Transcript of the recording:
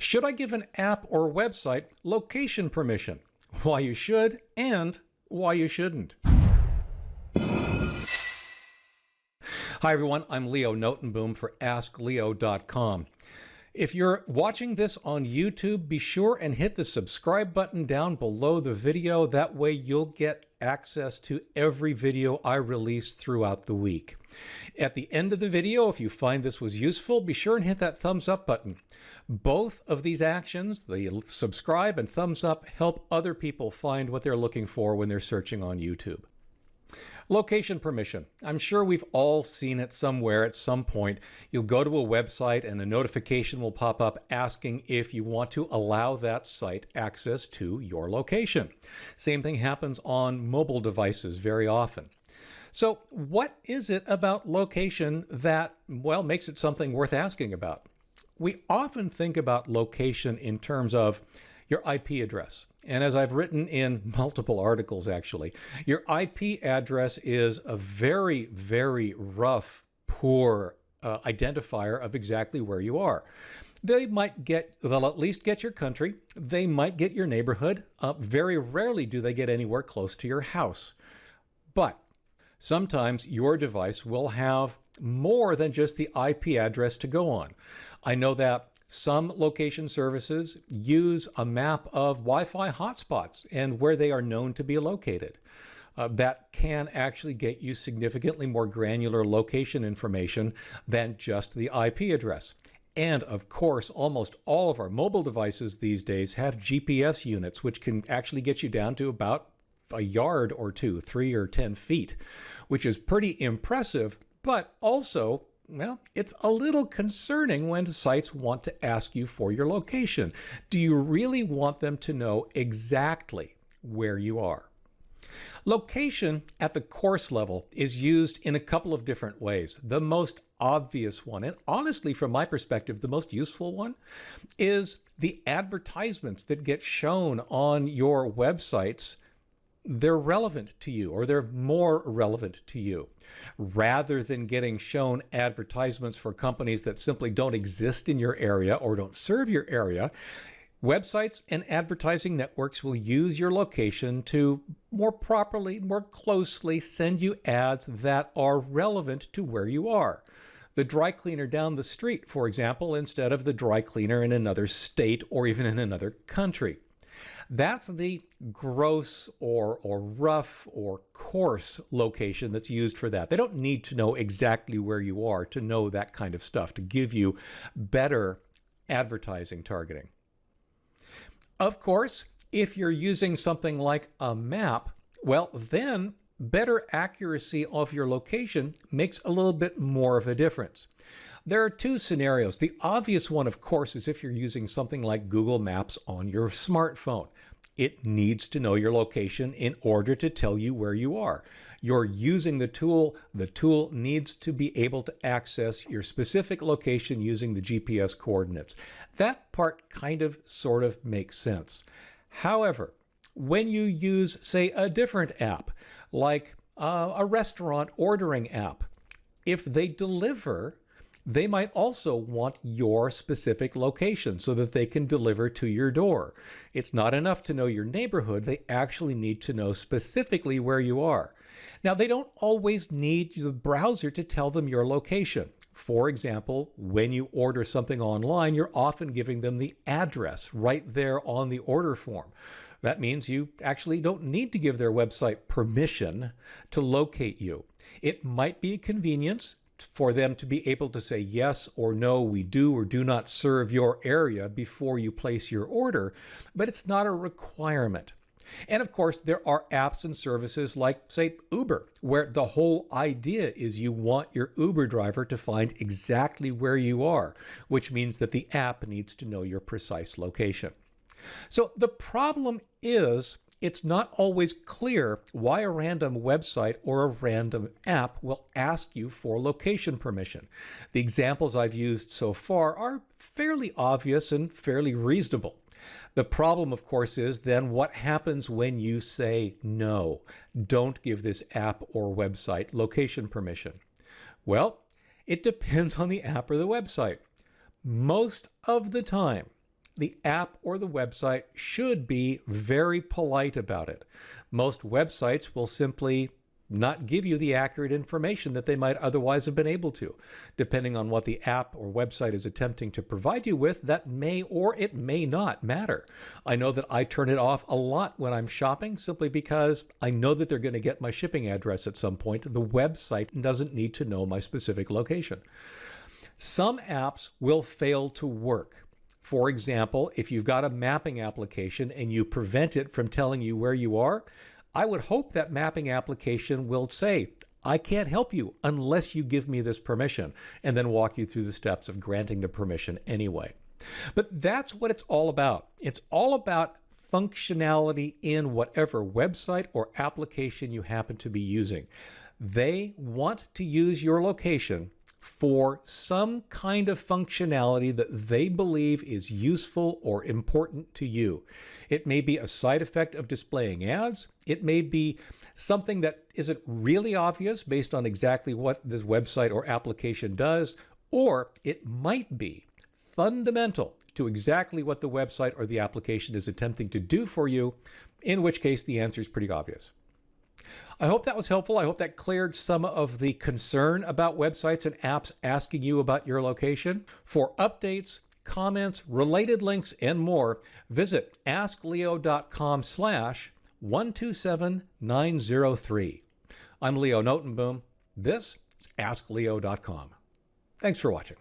Should I give an app or website location permission? Why you should and why you shouldn't. Hi everyone, I'm Leo Notenboom for askleo.com. If you're watching this on YouTube, be sure and hit the subscribe button down below the video. That way you'll get access to every video I release throughout the week. At the end of the video, if you find this was useful, be sure and hit that thumbs up button. Both of these actions, the subscribe and thumbs up, help other people find what they're looking for when they're searching on YouTube. Location permission. I'm sure we've all seen it somewhere at some point. You'll go to a website and a notification will pop up asking if you want to allow that site access to your location. Same thing happens on mobile devices very often. So what is it about location that, well, makes it something worth asking about? We often think about location in terms of your IP address. And as I've written in multiple articles, actually, your IP address is a very, very rough, poor identifier of exactly where you are. They'll at least get your country. They might get your neighborhood. Very rarely do they get anywhere close to your house. But sometimes your device will have more than just the IP address to go on. I know that some location services use a map of Wi-Fi hotspots and where they are known to be located. That can actually get you significantly more granular location information than just the IP address. And of course, almost all of our mobile devices these days have GPS units, which can actually get you down to about a yard or two, 3 or 10 feet, which is pretty impressive, but also, well, it's a little concerning when sites want to ask you for your location. Do you really want them to know exactly where you are? Location at the course level is used in a couple of different ways. The most obvious one, and honestly from my perspective, the most useful one, is the advertisements that get shown on your websites. They're relevant to you, or they're more relevant to you. Rather than getting shown advertisements for companies that simply don't exist in your area or don't serve your area, websites and advertising networks will use your location to more properly, more closely send you ads that are relevant to where you are. The dry cleaner down the street, for example, instead of the dry cleaner in another state or even in another country. That's the gross or rough or coarse location that's used for that. They don't need to know exactly where you are to know that kind of stuff, to give you better advertising targeting. Of course, if you're using something like a map, well, then better accuracy of your location makes a little bit more of a difference. There are two scenarios. The obvious one, of course, is if you're using something like Google Maps on your smartphone. It needs to know your location in order to tell you where you are. You're using the tool needs to be able to access your specific location using the GPS coordinates. That part kind of sort of makes sense. However, when you use, say, a different app, like a restaurant ordering app, if they deliver, they might also want your specific location so that they can deliver to your door. It's not enough to know your neighborhood. They actually need to know specifically where you are. Now, they don't always need the browser to tell them your location. For example, when you order something online, you're often giving them the address right there on the order form. That means you actually don't need to give their website permission to locate you. It might be a convenience for them to be able to say yes or no, we do or do not serve your area before you place your order, but it's not a requirement. And of course, there are apps and services like, say, Uber, where the whole idea is you want your Uber driver to find exactly where you are, which means that the app needs to know your precise location. So the problem is, it's not always clear why a random website or a random app will ask you for location permission. The examples I've used so far are fairly obvious and fairly reasonable. The problem, of course, is then what happens when you say no, don't give this app or website location permission? Well, it depends on the app or the website. Most of the time, the app or the website should be very polite about it. Most websites will simply not give you the accurate information that they might otherwise have been able to. Depending on what the app or website is attempting to provide you with, that may or it may not matter. I know that I turn it off a lot when I'm shopping simply because I know that they're going to get my shipping address at some point. The website doesn't need to know my specific location. Some apps will fail to work. For example, if you've got a mapping application and you prevent it from telling you where you are, I would hope that mapping application will say, I can't help you unless you give me this permission, and then walk you through the steps of granting the permission anyway. But that's what it's all about. It's all about functionality in whatever website or application you happen to be using. They want to use your location for some kind of functionality that they believe is useful or important to you. It may be a side effect of displaying ads. It may be something that isn't really obvious based on exactly what this website or application does, or it might be fundamental to exactly what the website or the application is attempting to do for you, in which case the answer is pretty obvious. I hope that was helpful. I hope that cleared some of the concern about websites and apps asking you about your location. For updates, comments, related links, and more, visit askleo.com/127903. I'm Leo Notenboom. This is askleo.com. Thanks for watching.